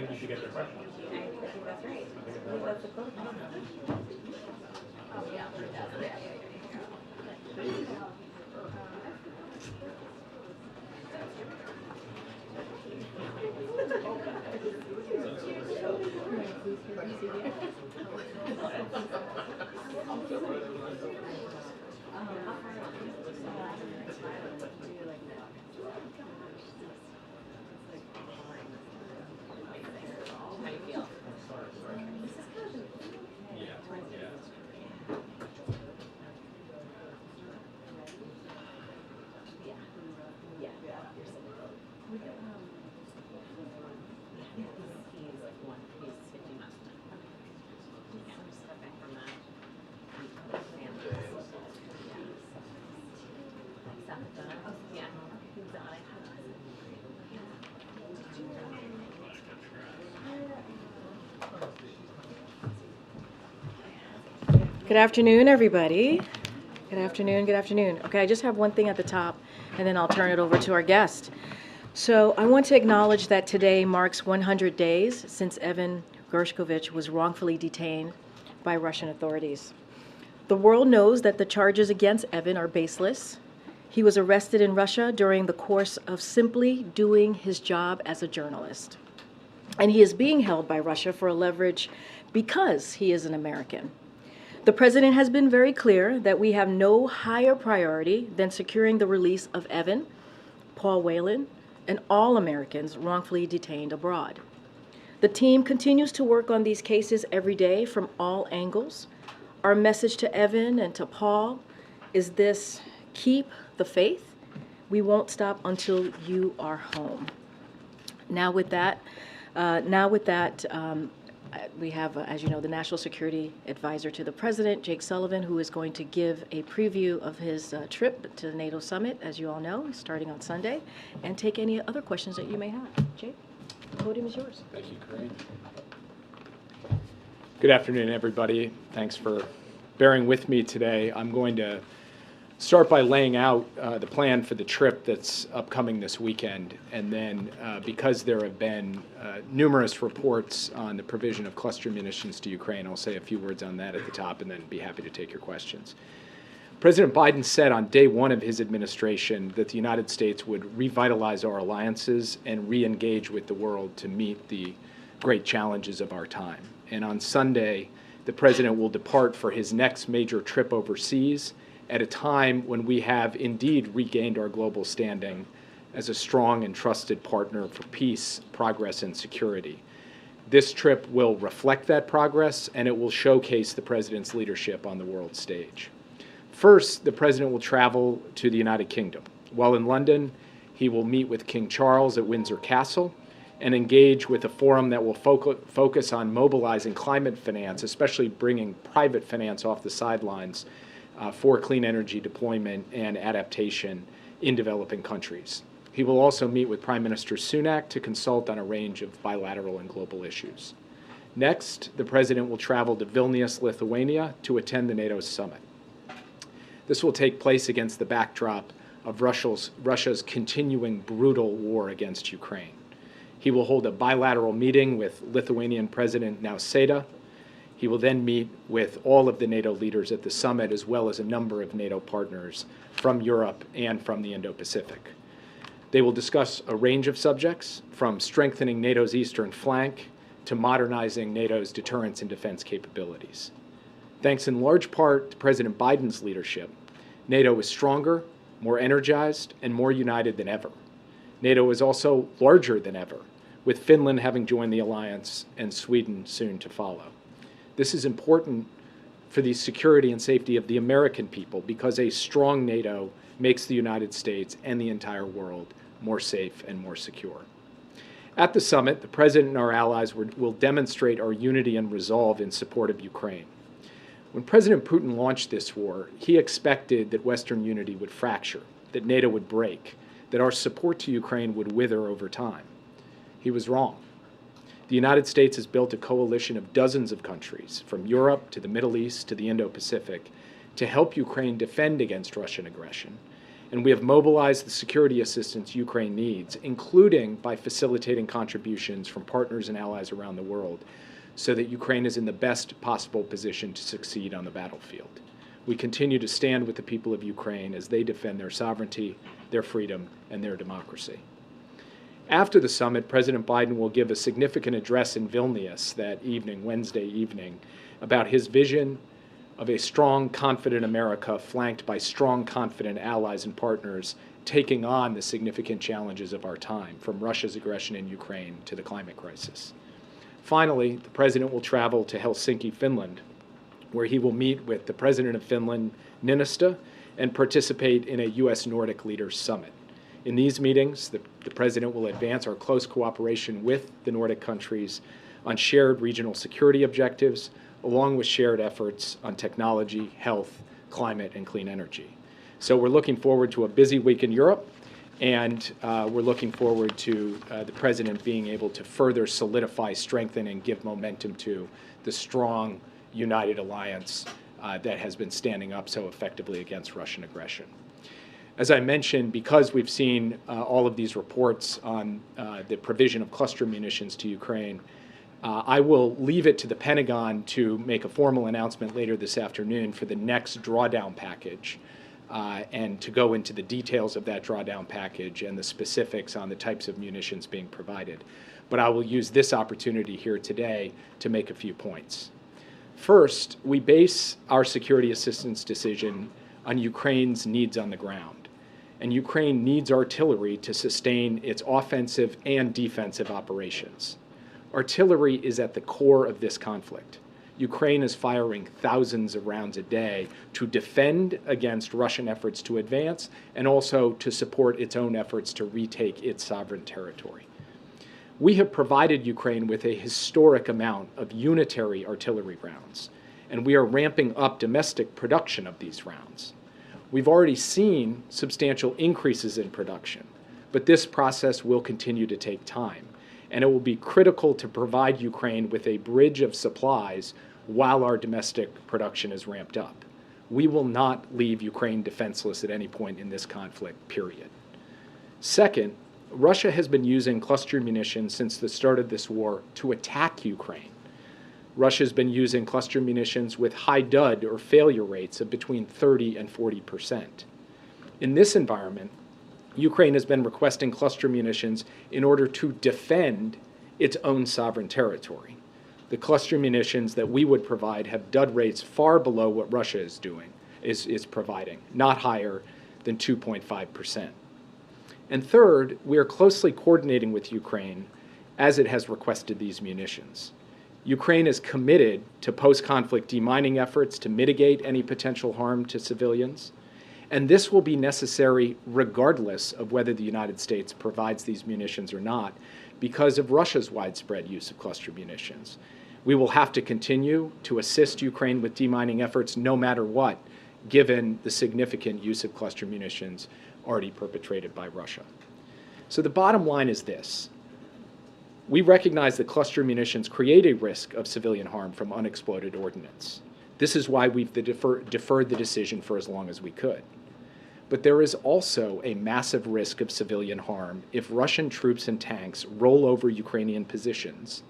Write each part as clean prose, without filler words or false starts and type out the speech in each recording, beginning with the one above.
think you should get their questions. I think that's right. I think that's the protocol. Oh, yeah. How do you feel? Good afternoon, everybody. Good afternoon, good afternoon. Okay, I just have one thing at the top, and then I'll turn it over to our guest. So I want to acknowledge that today marks 100 days since Evan Gershkovich was wrongfully detained by Russian authorities. The world knows that the charges against Evan are baseless. He was arrested in Russia during the course of simply doing his job as a journalist. And he is being held by Russia for a leverage because he is an American. The president has been very clear that we have no higher priority than securing the release of Evan, Paul Whelan, and all Americans wrongfully detained abroad. The team continues to work on these cases every day from all angles. Our message to Evan and to Paul is this: keep the faith. We won't stop until you are home. Now with that, we have, as you know, the National Security Advisor to the President, Jake Sullivan, who is going to give a preview of his trip to the NATO summit, as you all know, starting on Sunday, and take any other questions that you may have. Jake, the podium is yours. Thank you, Karine. Good afternoon, everybody. Thanks for bearing with me today. I'm going to start by laying out the plan for the trip that's upcoming this weekend, and then because there have been numerous reports on the provision of cluster munitions to Ukraine, I'll say a few words on that at the top and then be happy to take your questions. President Biden said on day one of his administration that the United States would revitalize our alliances and re-engage with the world to meet the great challenges of our time. And on Sunday, the president will depart for his next major trip overseas at a time when we have indeed regained our global standing as a strong and trusted partner for peace, progress, and security. This trip will reflect that progress, and it will showcase the president's leadership on the world stage. First, the president will travel to the United Kingdom. While in London, he will meet with King Charles at Windsor Castle and engage with a forum that will focus on mobilizing climate finance, especially bringing private finance off the sidelines for clean energy deployment and adaptation in developing countries. He will also meet with Prime Minister Sunak to consult on a range of bilateral and global issues. Next, the president will travel to Vilnius, Lithuania, to attend the NATO summit. This will take place against the backdrop of Russia's continuing brutal war against Ukraine. He will hold a bilateral meeting with Lithuanian President Nausėda. He will then meet with all of the NATO leaders at the summit, as well as a number of NATO partners from Europe and from the Indo-Pacific. They will discuss a range of subjects, from strengthening NATO's eastern flank to modernizing NATO's deterrence and defense capabilities. Thanks in large part to President Biden's leadership, NATO is stronger, more energized, and more united than ever. NATO is also larger than ever, with Finland having joined the alliance and Sweden soon to follow. This is important for the security and safety of the American people, because a strong NATO makes the United States and the entire world more safe and more secure. At the summit, the President and our allies will demonstrate our unity and resolve in support of Ukraine. When President Putin launched this war, he expected that Western unity would fracture, that NATO would break, that our support to Ukraine would wither over time. He was wrong. The United States has built a coalition of dozens of countries, from Europe to the Middle East to the Indo-Pacific, to help Ukraine defend against Russian aggression. And we have mobilized the security assistance Ukraine needs, including by facilitating contributions from partners and allies around the world, so that Ukraine is in the best possible position to succeed on the battlefield. We continue to stand with the people of Ukraine as they defend their sovereignty, their freedom, and their democracy. After the summit, President Biden will give a significant address in Vilnius that evening, Wednesday evening, about his vision of a strong, confident America flanked by strong, confident allies and partners taking on the significant challenges of our time, from Russia's aggression in Ukraine to the climate crisis. Finally, the President will travel to Helsinki, Finland, where he will meet with the President of Finland, Niinistö, and participate in a U.S. Nordic Leaders Summit. In these meetings, the President will advance our close cooperation with the Nordic countries on shared regional security objectives, along with shared efforts on technology, health, climate, and clean energy. So we're looking forward to a busy week in Europe, and we're looking forward to the President being able to further solidify, strengthen, and give momentum to the strong, united alliance that has been standing up so effectively against Russian aggression. As I mentioned, because we've seen all of these reports on the provision of cluster munitions to Ukraine, I will leave it to the Pentagon to make a formal announcement later this afternoon for the next drawdown package and to go into the details of that drawdown package and the specifics on the types of munitions being provided. But I will use this opportunity here today to make a few points. First, we base our security assistance decision on Ukraine's needs on the ground. And Ukraine needs artillery to sustain its offensive and defensive operations. Artillery is at the core of this conflict. Ukraine is firing thousands of rounds a day to defend against Russian efforts to advance and also to support its own efforts to retake its sovereign territory. We have provided Ukraine with a historic amount of unitary artillery rounds, and we are ramping up domestic production of these rounds. We've already seen substantial increases in production, but this process will continue to take time, and it will be critical to provide Ukraine with a bridge of supplies while our domestic production is ramped up. We will not leave Ukraine defenseless at any point in this conflict, period. Second, Russia has been using cluster munitions since the start of this war to attack Ukraine. Russia's been using cluster munitions with high dud or failure rates of between 30 and 40%. In this environment, Ukraine has been requesting cluster munitions in order to defend its own sovereign territory. The cluster munitions that we would provide have dud rates far below what Russia is providing, not higher than 2.5%. And third, we are closely coordinating with Ukraine as it has requested these munitions. Ukraine is committed to post-conflict demining efforts to mitigate any potential harm to civilians, and this will be necessary regardless of whether the United States provides these munitions or not, because of Russia's widespread use of cluster munitions. We will have to continue to assist Ukraine with demining efforts no matter what, given the significant use of cluster munitions already perpetrated by Russia. So the bottom line is this. We recognize that cluster munitions create a risk of civilian harm from unexploded ordnance. This is why we've deferred the decision for as long as we could. But there is also a massive risk of civilian harm if Russian troops and tanks roll over Ukrainian positions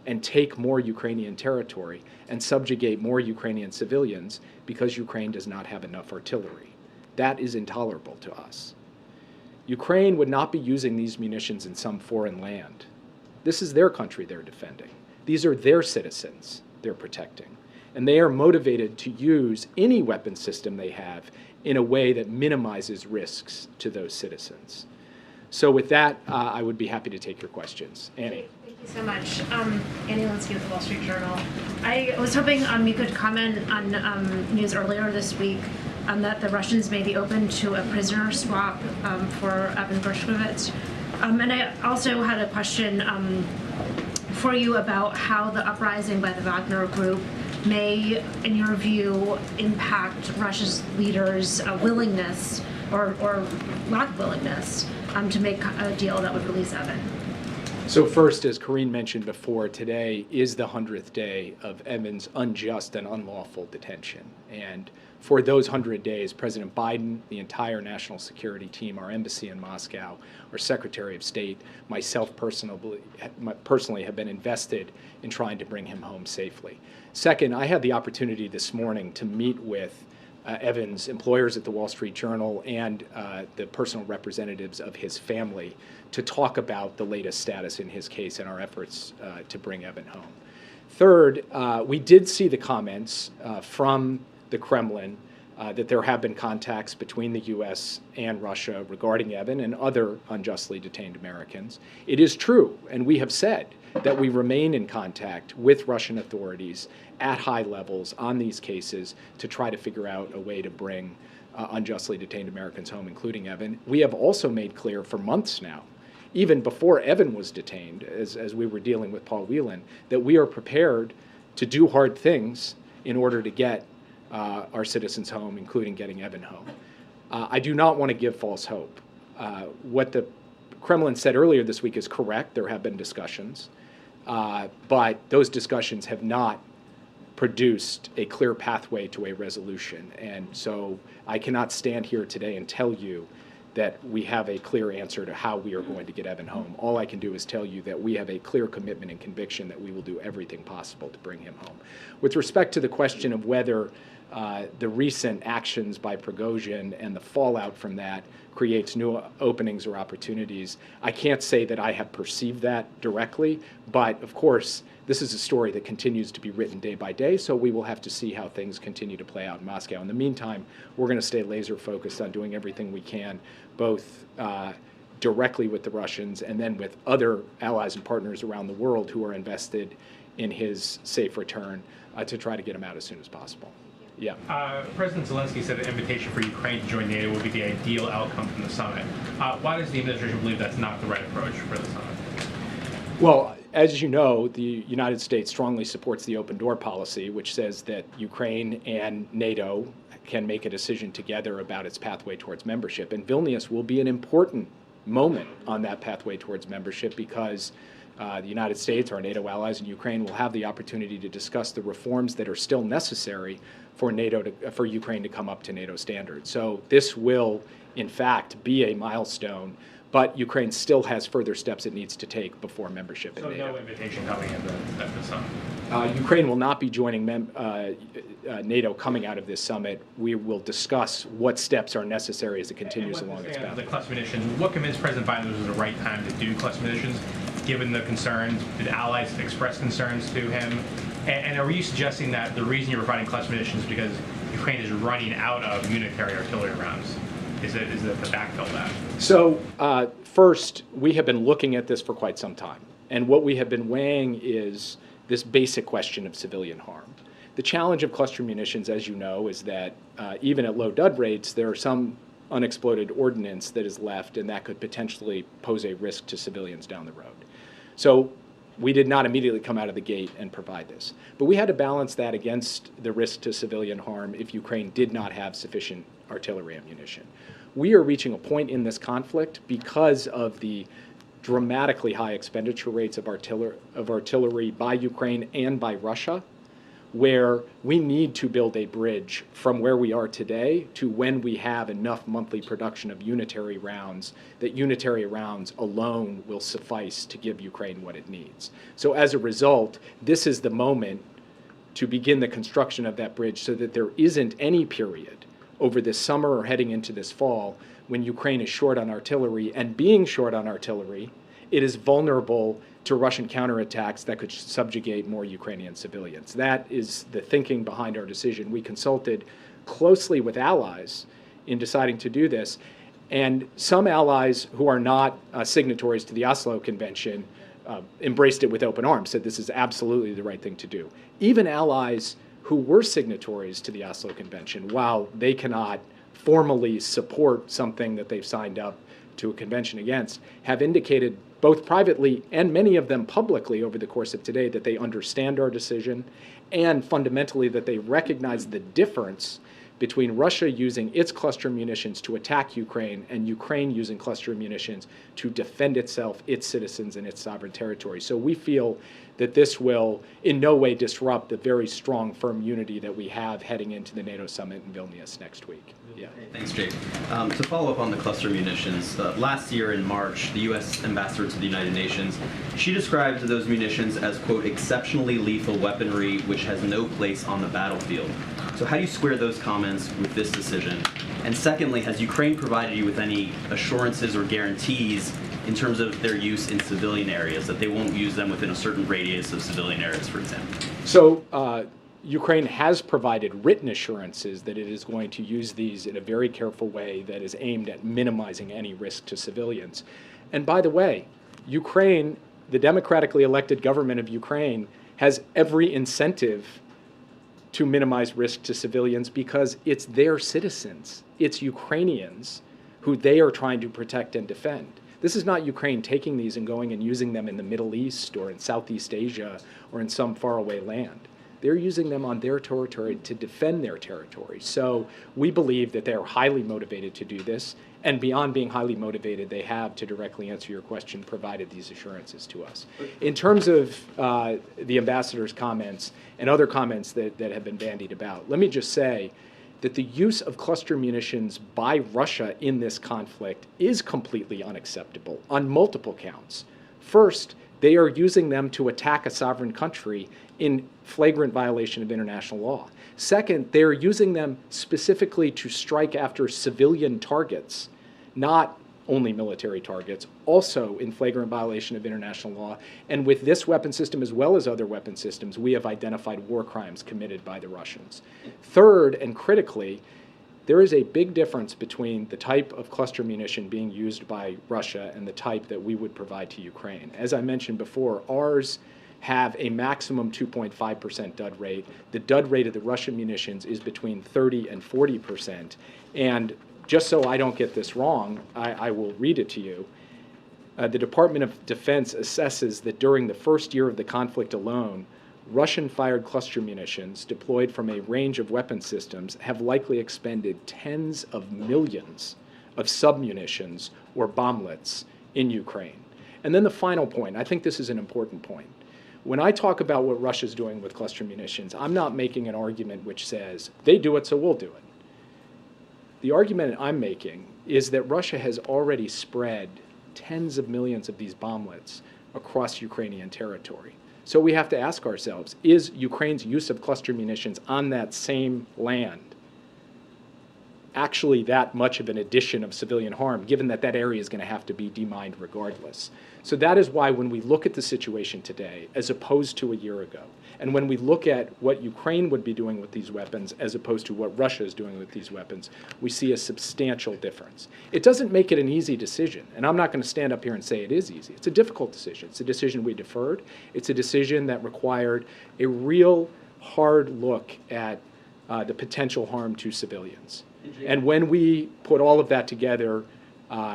and take more Ukrainian territory and subjugate more Ukrainian civilians because Ukraine does not have enough artillery. That is intolerable to us. Ukraine would not be using these munitions in some foreign land. This is their country they're defending. These are their citizens they're protecting. And they are motivated to use any weapon system they have in a way that minimizes risks to those citizens. So with that, I would be happy to take your questions. Annie. Thank you so much. Annie Linsky with the Wall Street Journal. I was hoping you could comment on news earlier this week that the Russians may be open to a prisoner swap for Evan Gershkovich. And I also had a question for you about how the uprising by the Wagner Group may, in your view, impact Russia's leaders' willingness or lack of willingness to make a deal that would release Evan. So first, as Karine mentioned before, today is the 100th day of Evan's unjust and unlawful detention. And for those 100 days, President Biden, the entire national security team, our embassy in Moscow, our Secretary of State, myself personally have been invested in trying to bring him home safely. Second, I had the opportunity this morning to meet with Evan's employers at the Wall Street Journal and the personal representatives of his family to talk about the latest status in his case and our efforts to bring Evan home. Third, we did see the comments from the Kremlin that there have been contacts between the U.S. and Russia regarding Evan and other unjustly detained Americans. It is true, and we have said that we remain in contact with Russian authorities at high levels on these cases to try to figure out a way to bring unjustly detained Americans home, including Evan. We have also made clear for months now, even before Evan was detained, as we were dealing with Paul Whelan, that we are prepared to do hard things in order to get our citizens home, including getting Evan home. I do not want to give false hope. What the Kremlin said earlier this week is correct. There have been discussions, but those discussions have not produced a clear pathway to a resolution. And so I cannot stand here today and tell you that we have a clear answer to how we are going to get Evan home. All I can do is tell you that we have a clear commitment and conviction that we will do everything possible to bring him home. With respect to the question of whether the recent actions by Prigozhin and the fallout from that creates new openings or opportunities, I can't say that I have perceived that directly, but of course, this is a story that continues to be written day by day, so we will have to see how things continue to play out in Moscow. In the meantime, we're going to stay laser focused on doing everything we can, both directly with the Russians and then with other allies and partners around the world who are invested in his safe return to try to get him out as soon as possible. Yeah. President Zelensky said an invitation for Ukraine to join NATO would be the ideal outcome from the summit. Why does the administration believe that's not the right approach for the summit? Well, as you know, the United States strongly supports the open door policy, which says that Ukraine and NATO can make a decision together about its pathway towards membership. And Vilnius will be an important moment on that pathway towards membership because the United States, our NATO allies, and Ukraine will have the opportunity to discuss the reforms that are still necessary for for Ukraine to come up to NATO standards. So this will, in fact, be a milestone, but Ukraine still has further steps it needs to take before membership in NATO. So no invitation coming at the summit? Ukraine will not be joining NATO coming out of this summit. We will discuss what steps are necessary as it continues along its path. The cluster munitions, what convinced President Biden this was the right time to do cluster munitions, given the concerns? Did allies express concerns to him? And are you suggesting that the reason you're providing cluster munitions is because Ukraine is running out of unitary artillery rounds? Is it to backfill that? So first, we have been looking at this for quite some time. And what we have been weighing is this basic question of civilian harm. The challenge of cluster munitions, as you know, is that even at low dud rates, there are some unexploded ordnance that is left, and that could potentially pose a risk to civilians down the road. So we did not immediately come out of the gate and provide this. But we had to balance that against the risk to civilian harm if Ukraine did not have sufficient artillery ammunition. We are reaching a point in this conflict because of the dramatically high expenditure rates of artillery by Ukraine and by Russia, where we need to build a bridge from where we are today to when we have enough monthly production of unitary rounds, that unitary rounds alone will suffice to give Ukraine what it needs. So as a result, this is the moment to begin the construction of that bridge so that there isn't any period over this summer or heading into this fall when Ukraine is short on artillery, and being short on artillery, it is vulnerable to Russian counterattacks that could subjugate more Ukrainian civilians. That is the thinking behind our decision. We consulted closely with allies in deciding to do this, and some allies who are not signatories to the Oslo Convention embraced it with open arms, said this is absolutely the right thing to do. Even allies who were signatories to the Oslo Convention, while they cannot formally support something that they've signed up to a convention against, have indicated both privately and many of them publicly over the course of today that they understand our decision and fundamentally that they recognize the difference between Russia using its cluster munitions to attack Ukraine and Ukraine using cluster munitions to defend itself, its citizens, and its sovereign territory. So we feel that this will in no way disrupt the very strong, firm unity that we have heading into the NATO summit in Vilnius next week. Yeah. Thanks, Jake. To follow up on the cluster munitions, last year in March, the U.S. ambassador to the United Nations, she described those munitions as, quote, exceptionally lethal weaponry which has no place on the battlefield. So how do you square those comments with this decision? And secondly, has Ukraine provided you with any assurances or guarantees in terms of their use in civilian areas, that they won't use them within a certain radius of civilian areas, for example? So Ukraine has provided written assurances that it is going to use these in a very careful way that is aimed at minimizing any risk to civilians. And by the way, Ukraine, the democratically elected government of Ukraine, has every incentive to minimize risk to civilians because it's their citizens, it's Ukrainians who they are trying to protect and defend. This is not Ukraine taking these and going and using them in the Middle East or in Southeast Asia or in some faraway land. They're using them on their territory to defend their territory. So we believe that they are highly motivated to do this, and beyond being highly motivated, they have, to directly answer your question, provided these assurances to us. In terms of the ambassador's comments and other comments that have been bandied about, let me just say that the use of cluster munitions by Russia in this conflict is completely unacceptable on multiple counts. First, they are using them to attack a sovereign country in flagrant violation of international law. Second, they are using them specifically to strike after civilian targets, not only military targets, also in flagrant violation of international law. And with this weapon system, as well as other weapon systems, we have identified war crimes committed by the Russians. Third, and critically, there is a big difference between the type of cluster munition being used by Russia and the type that we would provide to Ukraine. As I mentioned before, ours have a maximum 2.5% dud rate. The dud rate of the Russian munitions is between 30 and 40%. And just so I don't get this wrong, I will read it to you. The Department of Defense assesses that during the first year of the conflict alone, Russian-fired cluster munitions deployed from a range of weapon systems have likely expended tens of millions of submunitions or bomblets in Ukraine. And then the final point, I think this is an important point. When I talk about what Russia's doing with cluster munitions, I'm not making an argument which says, they do it, so we'll do it. The argument I'm making is that Russia has already spread tens of millions of these bomblets across Ukrainian territory. So we have to ask ourselves, is Ukraine's use of cluster munitions on that same land actually that much of an addition of civilian harm, given that that area is going to have to be demined regardless? So that is why when we look at the situation today, as opposed to a year ago, and when we look at what Ukraine would be doing with these weapons as opposed to what Russia is doing with these weapons, we see a substantial difference. It doesn't make it an easy decision, and I'm not going to stand up here and say it is easy. It's a difficult decision. It's a decision we deferred. It's a decision that required a real hard look at the potential harm to civilians. And when we put all of that together,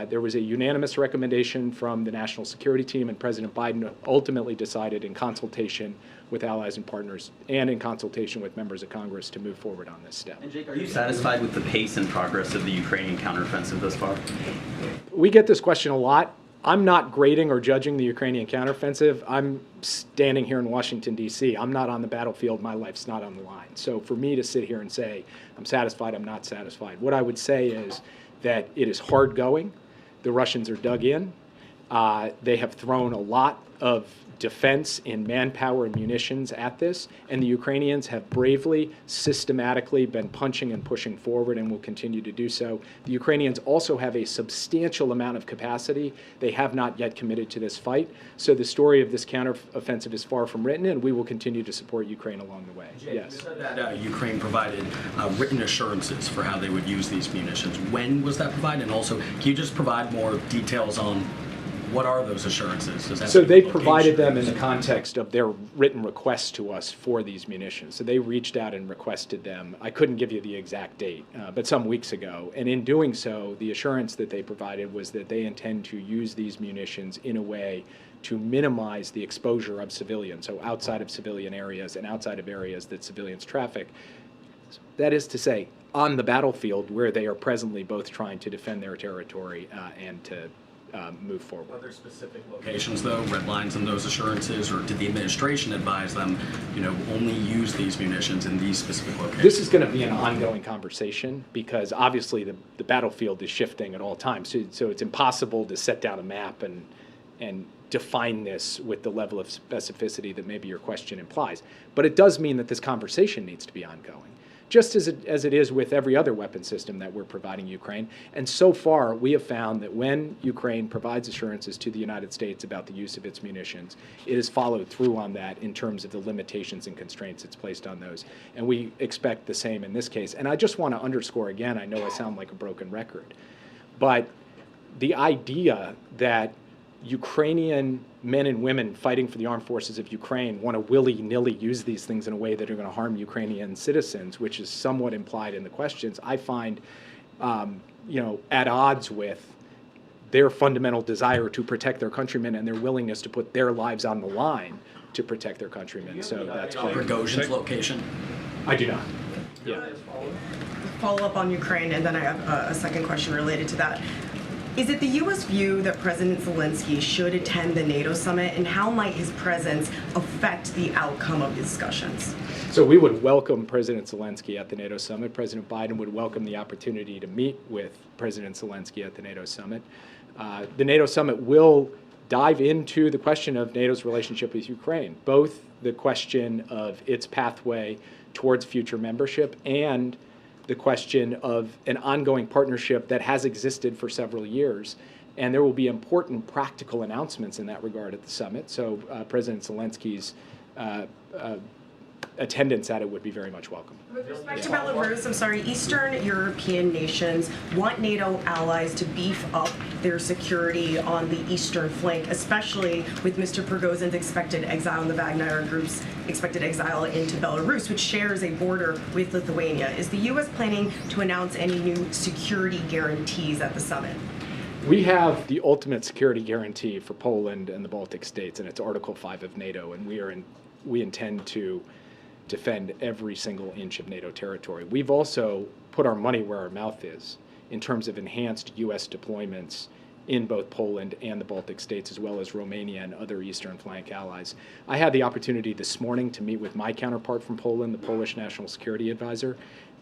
there was a unanimous recommendation from the National Security Team, and President Biden ultimately decided in consultation with allies and partners and in consultation with members of Congress to move forward on this step. And Jake, are you satisfied with the pace and progress of the Ukrainian counteroffensive thus far? We get this question a lot. I'm not grading or judging the Ukrainian counteroffensive. I'm standing here in Washington, D.C. I'm not on the battlefield. My life's not on the line. So for me to sit here and say, I'm satisfied, I'm not satisfied, what I would say is that it is hard going. The Russians are dug in. They have thrown a lot of defense in manpower and munitions at this, and the Ukrainians have bravely, systematically been punching and pushing forward and will continue to do so. The Ukrainians also have a substantial amount of capacity. They have not yet committed to this fight. So the story of this counteroffensive is far from written, and we will continue to support Ukraine along the way. Jake, Yes. you said that Ukraine provided written assurances for how they would use these munitions. When was that provided? And also, can you just provide more details on what are those assurances? Does that So mean they location? provided them in the context of their written requests to us for these munitions. So they reached out and requested them. I couldn't give you the exact date, but some weeks ago. And in doing so, the assurance that they provided was that they intend to use these munitions in a way to minimize the exposure of civilians, so outside of civilian areas and outside of areas that civilians traffic. That is to say, on the battlefield where they are presently both trying to defend their territory and to move Are forward. there specific locations, though, red lines in those assurances, or did the administration advise them, only use these munitions in these specific locations? This is going to be an ongoing conversation because obviously the battlefield is shifting at all times. So it's impossible to set down a map and define this with the level of specificity that maybe your question implies. But it does mean that this conversation needs to be ongoing, just as it is with every other weapon system that we're providing Ukraine. And so far, we have found that when Ukraine provides assurances to the United States about the use of its munitions, it has followed through on that in terms of the limitations and constraints it's placed on those. And we expect the same in this case. And I just want to underscore again, I know I sound like a broken record, but the idea that Ukrainian men and women fighting for the armed forces of Ukraine want to willy-nilly use these things in a way that are going to harm Ukrainian citizens, which is somewhat implied in the questions, I find, at odds with their fundamental desire to protect their countrymen and their willingness to put their lives on the line to protect their countrymen. So that's why Prigozhin's location? I do not. Yeah. Follow up on Ukraine, and then I have a second question related to that. Is it the U.S. view that President Zelensky should attend the NATO summit, and how might his presence affect the outcome of the discussions? So we would welcome President Zelensky at the NATO summit. President Biden would welcome the opportunity to meet with President Zelensky at the NATO summit. The NATO summit will dive into the question of NATO's relationship with Ukraine, both the question of its pathway towards future membership and the question of an ongoing partnership that has existed for several years. And there will be important practical announcements in that regard at the summit. So President Zelensky's attendance at it would be very much welcome. With respect to Belarus, I'm sorry, Eastern European nations want NATO allies to beef up their security on the eastern flank, especially with Mr. Prigozhin's expected exile and the Wagner Group's expected exile into Belarus, which shares a border with Lithuania. Is the U.S. planning to announce any new security guarantees at the summit? We have the ultimate security guarantee for Poland and the Baltic states, and it's Article 5 of NATO, and we intend to defend every single inch of NATO territory. We've also put our money where our mouth is in terms of enhanced U.S. deployments in both Poland and the Baltic states, as well as Romania and other Eastern flank allies. I had the opportunity this morning to meet with my counterpart from Poland, the Polish National Security Advisor.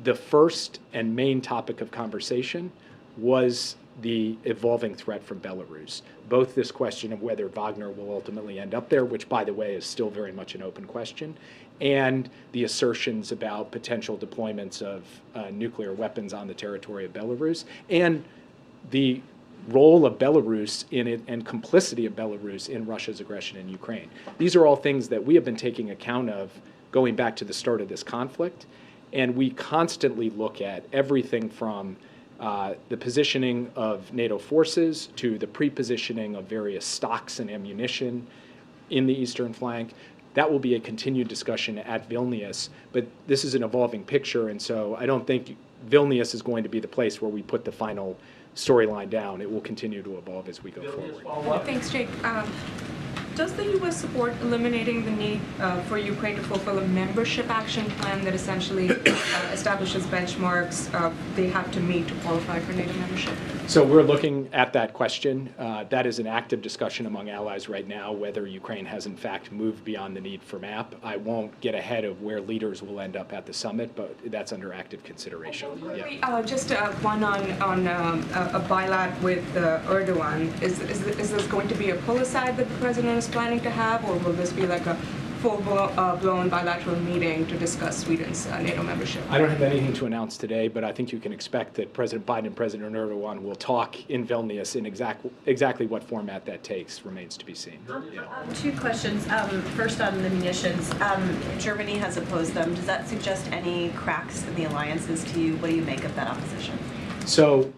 The first and main topic of conversation was the evolving threat from Belarus. Both this question of whether Wagner will ultimately end up there, which, by the way, is still very much an open question, and the assertions about potential deployments of nuclear weapons on the territory of Belarus, and the role of Belarus in it and complicity of Belarus in Russia's aggression in Ukraine. These are all things that we have been taking account of going back to the start of this conflict, and we constantly look at everything from the positioning of NATO forces to the pre-positioning of various stocks and ammunition in the eastern flank. That will be a continued discussion at Vilnius, but this is an evolving picture, and so I don't think Vilnius is going to be the place where we put the final storyline down. It will continue to evolve as we go forward. Thanks, Jake. Does the U.S. support eliminating the need for Ukraine to fulfill a membership action plan that essentially establishes benchmarks they have to meet to qualify for NATO membership? So we're looking at that question. That is an active discussion among allies right now, whether Ukraine has in fact moved beyond the need for MAP. I won't get ahead of where leaders will end up at the summit, but that's under active consideration. Yeah. Just one on a bilat with Erdogan. Is this going to be a pull-aside that the president is planning to have, or will this be like a full-blown bilateral meeting to discuss Sweden's NATO membership? I don't have anything to announce today, but I think you can expect that President Biden and President Erdogan will talk in Vilnius in exactly what format that takes remains to be seen. Yeah. Two questions. First on the munitions. Germany has opposed them. Does that suggest any cracks in the alliances to you? What do you make of that opposition? So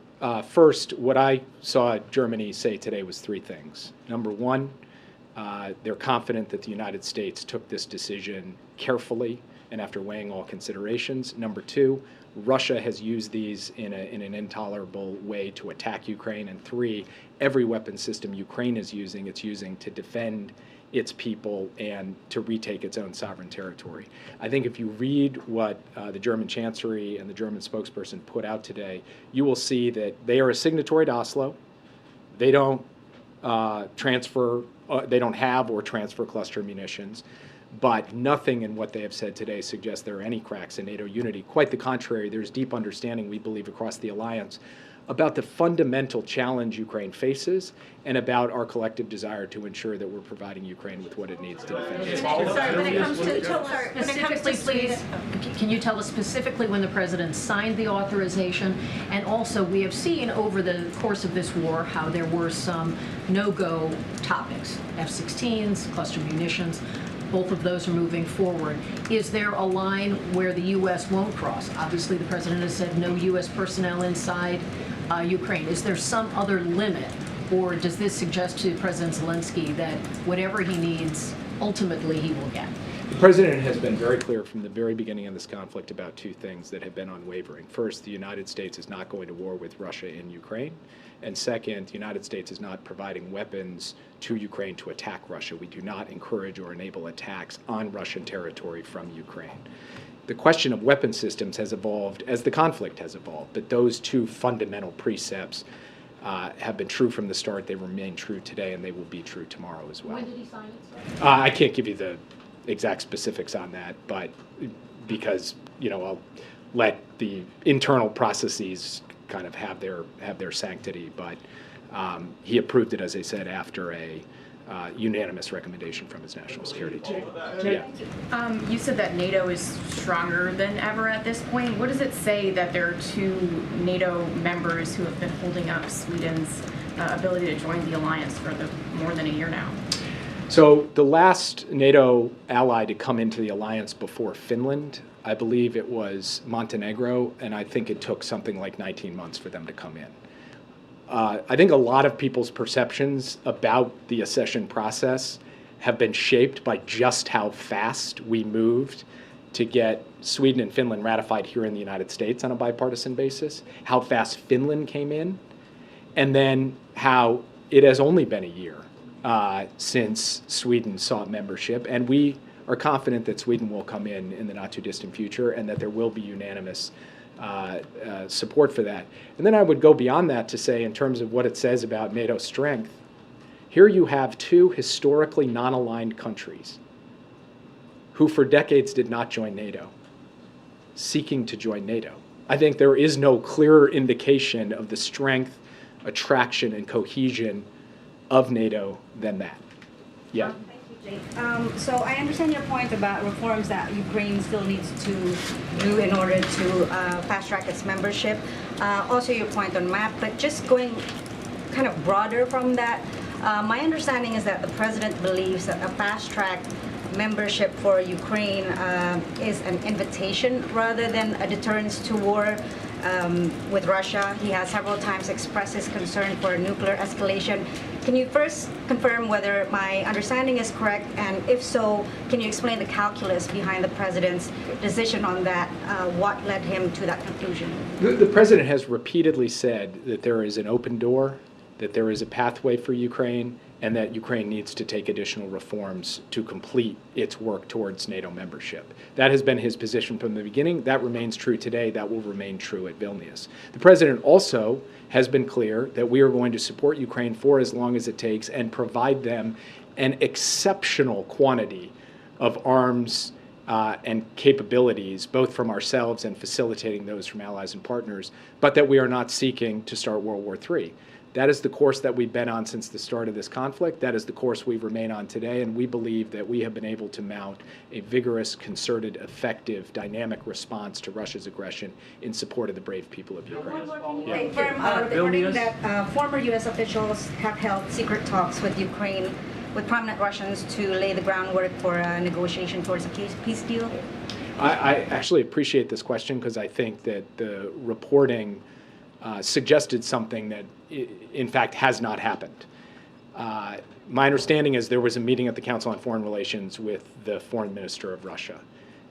first, what I saw Germany say today was three things. Number one, they're confident that the United States took this decision carefully and after weighing all considerations. Number two, Russia has used these in an intolerable way to attack Ukraine. And three, every weapon system Ukraine is using, it's using to defend its people and to retake its own sovereign territory. I think if you read what the German Chancellery and the German spokesperson put out today, you will see that they are a signatory to Oslo. They don't they don't have or transfer cluster munitions, but nothing in what they have said today suggests there are any cracks in NATO unity. Quite the contrary, there's deep understanding, we believe, across the alliance about the fundamental challenge Ukraine faces and about our collective desire to ensure that we're providing Ukraine with what it needs to defend itself. Sorry, when it comes to specifically, please, can you tell us specifically when the president signed the authorization? And also, we have seen over the course of this war how there were some no-go topics, F-16s, cluster munitions. Both of those are moving forward. Is there a line where the U.S. won't cross? Obviously, the president has said no U.S. personnel inside Ukraine. Is there some other limit, or does this suggest to President Zelensky that whatever he needs, ultimately he will get? The president has been very clear from the very beginning of this conflict about two things that have been unwavering. First, the United States is not going to war with Russia in Ukraine. And second, the United States is not providing weapons to Ukraine to attack Russia. We do not encourage or enable attacks on Russian territory from Ukraine. The question of weapon systems has evolved as the conflict has evolved, but those two fundamental precepts have been true from the start. They remain true today, and they will be true tomorrow as well. When did he sign it, sir? I can't give you the exact specifics on that, but because I'll let the internal processes kind of have their sanctity. But he approved it, as I said, after a unanimous recommendation from his national security team. Yeah. You said that NATO is stronger than ever at this point. What does it say that there are two NATO members who have been holding up Sweden's ability to join the alliance for more than a year now? So the last NATO ally to come into the alliance before Finland, I believe it was Montenegro, and I think it took something like 19 months for them to come in. I think a lot of people's perceptions about the accession process have been shaped by just how fast we moved to get Sweden and Finland ratified here in the United States on a bipartisan basis, how fast Finland came in, and then how it has only been a year since Sweden sought membership, and we are confident that Sweden will come in the not-too-distant future and that there will be unanimous support for that. And then I would go beyond that to say, in terms of what it says about NATO's strength, here you have two historically non-aligned countries who for decades did not join NATO, seeking to join NATO. I think there is no clearer indication of the strength, attraction, and cohesion of NATO than that. Yeah. So I understand your point about reforms that Ukraine still needs to do in order to fast-track its membership. Also your point on MAP, but just going kind of broader from that, my understanding is that the president believes that a fast-track membership for Ukraine is an invitation rather than a deterrence to war with Russia. He has several times expressed his concern for nuclear escalation. Can you first confirm whether my understanding is correct, and if so, can you explain the calculus behind the president's decision on that? What led him to that conclusion? The president has repeatedly said that there is an open door, that there is a pathway for Ukraine, and that Ukraine needs to take additional reforms to complete its work towards NATO membership. That has been his position from the beginning. That remains true today. That will remain true at Vilnius. The president also has been clear that we are going to support Ukraine for as long as it takes and provide them an exceptional quantity of arms and capabilities, both from ourselves and facilitating those from allies and partners, but that we are not seeking to start World War III. That is the course that we've been on since the start of this conflict. That is the course we remain on today, and we believe that we have been able to mount a vigorous, concerted, effective, dynamic response to Russia's aggression in support of the brave people of Ukraine. Confirm reporting that former U.S. officials have held secret talks with Ukraine, with prominent Russians to lay the groundwork for a negotiation towards a peace deal? I actually appreciate this question because I think that the reporting suggested something that, in fact, has not happened. My understanding is there was a meeting at the Council on Foreign Relations with the foreign minister of Russia.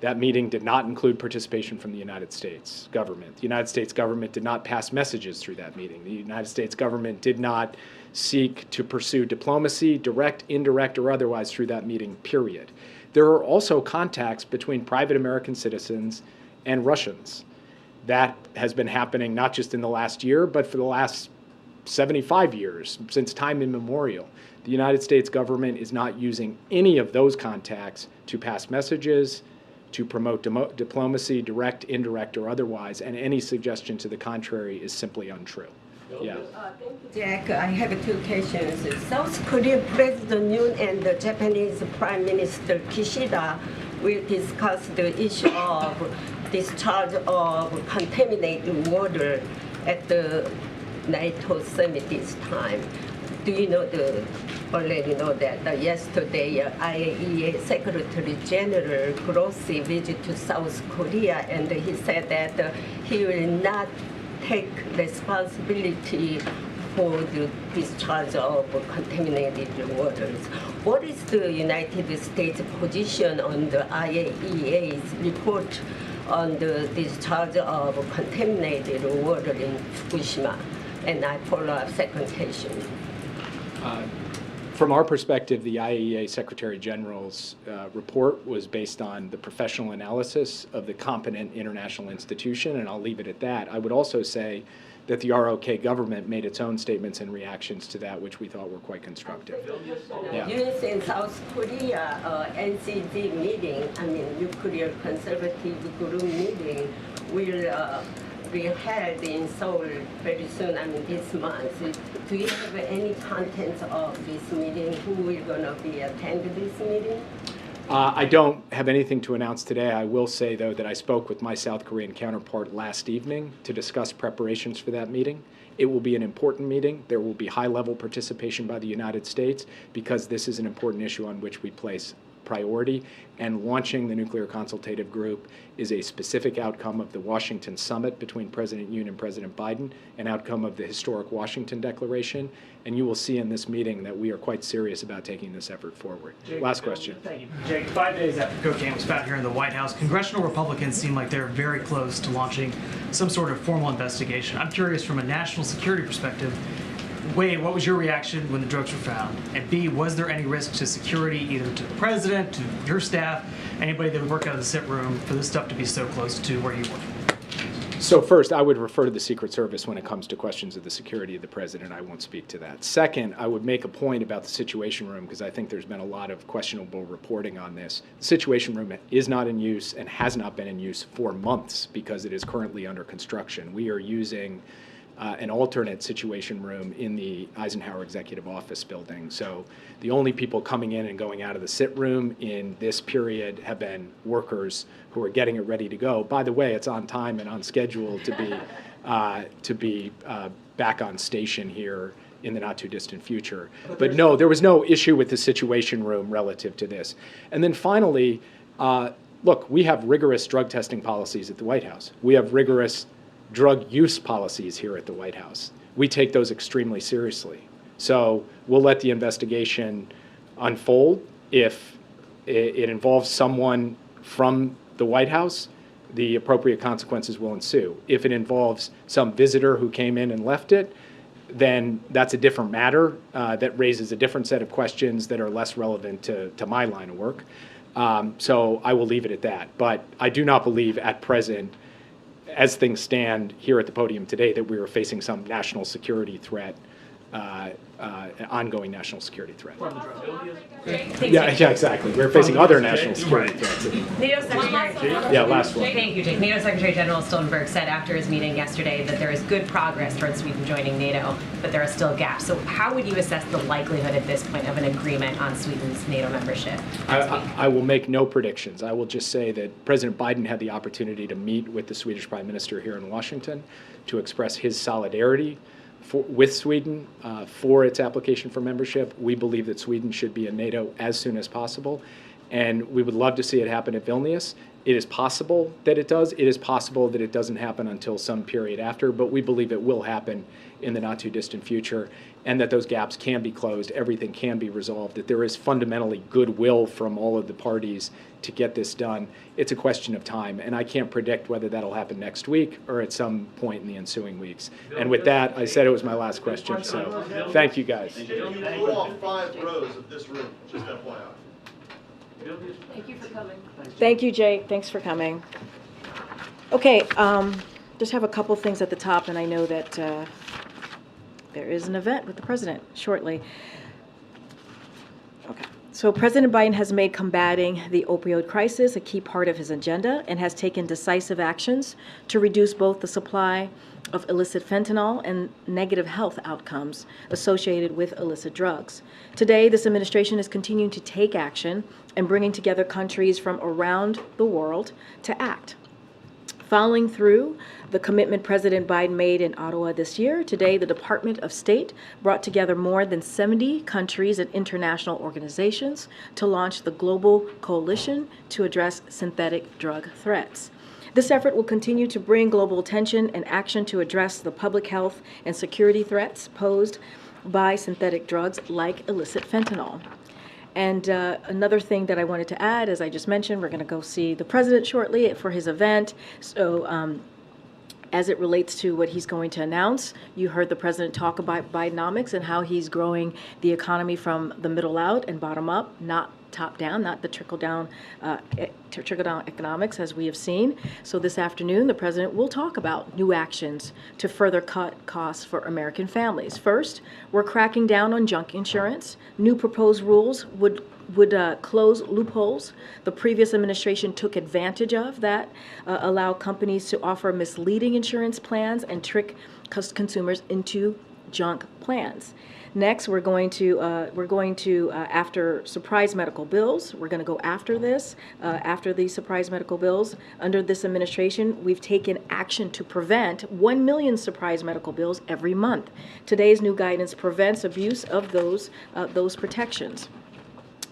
That meeting did not include participation from the United States government. The United States government did not pass messages through that meeting. The United States government did not seek to pursue diplomacy, direct, indirect, or otherwise through that meeting, period. There are also contacts between private American citizens and Russians. That has been happening not just in the last year, but for the last 75 years, since time immemorial. The United States government is not using any of those contacts to pass messages, to promote diplomacy, direct, indirect, or otherwise, and any suggestion to the contrary is simply untrue. Yeah. Jack, I have two questions. South Korean President Yoon and the Japanese Prime Minister Kishida will discuss the issue of discharge of contaminated water at the NATO summit this time. Do you know already know that yesterday IAEA Secretary General Grossi visited to South Korea, and he said that he will not take responsibility for the discharge of contaminated waters. What is the United States position on the IAEA's report on the discharge of contaminated water in Fukushima? And I follow up second question. From our perspective, the IAEA Secretary General's report was based on the professional analysis of the competent international institution, and I'll leave it at that. I would also say that the ROK government made its own statements and reactions to that, which we thought were quite constructive. Yeah. U.S. and South Korea NCD meeting, Nuclear Conservative Group meeting, will be held in Seoul very soon, this month. Do you have any contents of this meeting? Who will gonna be attending this meeting? I don't have anything to announce today. I will say, though, that I spoke with my South Korean counterpart last evening to discuss preparations for that meeting. It will be an important meeting. There will be high-level participation by the United States because this is an important issue on which we place priority, and launching the Nuclear Consultative Group is a specific outcome of the Washington summit between President Yoon and President Biden, an outcome of the historic Washington Declaration, and you will see in this meeting that we are quite serious about taking this effort forward. Last question. Thank you. Jake, 5 days after cocaine was found here in the White House, congressional Republicans seem like they're very close to launching some sort of formal investigation. I'm curious, from a national security perspective, Wade, what was your reaction when the drugs were found? And B, was there any risk to security, either to the president, to your staff, anybody that would work out of the sit room, for this stuff to be so close to where you work? So first, I would refer to the Secret Service when it comes to questions of the security of the president. I won't speak to that. Second, I would make a point about the Situation Room because I think there's been a lot of questionable reporting on this. The Situation Room is not in use and has not been in use for months because it is currently under construction. We are using an alternate Situation Room in the Eisenhower Executive Office building. So the only people coming in and going out of the sit room in this period have been workers who are getting it ready to go. By the way, it's on time and on schedule to be back on station here in the not too distant future. But no, there was no issue with the Situation Room relative to this. And then finally, look, we have rigorous drug testing policies at the White House. We have rigorous drug use policies here at the White House. We take those extremely seriously. So we'll let the investigation unfold. If it involves someone from the White House, the appropriate consequences will ensue. If it involves some visitor who came in and left it, then that's a different matter that raises a different set of questions that are less relevant to my line of work. So I will leave it at that. But I do not believe at present, as things stand here at the podium today, that we are facing some national security threat, an ongoing national security threat. Yeah, exactly. We're facing other national security threats. NATO Secretary. Yeah, last one. Thank you, Jake. NATO Secretary General Stoltenberg said after his meeting yesterday that there is good progress towards Sweden joining NATO, but there are still gaps. So how would you assess the likelihood at this point of an agreement on Sweden's NATO membership? I will make no predictions. I will just say that President Biden had the opportunity to meet with the Swedish Prime Minister here in Washington to express his solidarity with Sweden for its application for membership. We believe that Sweden should be in NATO as soon as possible. And we would love to see it happen at Vilnius. It is possible that it does. It is possible that it doesn't happen until some period after, but we believe it will happen in the not too distant future, and that those gaps can be closed, everything can be resolved, that there is fundamentally goodwill from all of the parties to get this done. It's a question of time, and I can't predict whether that'll happen next week or at some point in the ensuing weeks. And with that, I said it was my last question, so thank you guys. You blew off 5 rows of this room, just FYI. Thank you for coming. Thank you, Jake. Thanks for coming. Okay, just have a couple things at the top, and I know that there is an event with the president shortly. Okay. So President Biden has made combating the opioid crisis a key part of his agenda and has taken decisive actions to reduce both the supply of illicit fentanyl and negative health outcomes associated with illicit drugs. Today, this administration is continuing to take action and bringing together countries from around the world to act. Following through the commitment President Biden made in Ottawa this year, today the Department of State brought together more than 70 countries and international organizations to launch the Global Coalition to address synthetic drug threats. This effort will continue to bring global attention and action to address the public health and security threats posed by synthetic drugs like illicit fentanyl. And another thing that I wanted to add, as I just mentioned, we're going to go see the president shortly for his event. So as it relates to what he's going to announce, you heard the president talk about Bidenomics and how he's growing the economy from the middle out and bottom up, not top down, not the trickle-down economics as we have seen. So this afternoon, the president will talk about new actions to further cut costs for American families. First, we're cracking down on junk insurance. New proposed rules would close loopholes the previous administration took advantage of that allow companies to offer misleading insurance plans and trick consumers into junk plans. Next, we're going to after surprise medical bills. We're going to go after this, after these surprise medical bills. Under this administration, we've taken action to prevent 1 million surprise medical bills every month. Today's new guidance prevents abuse of those protections.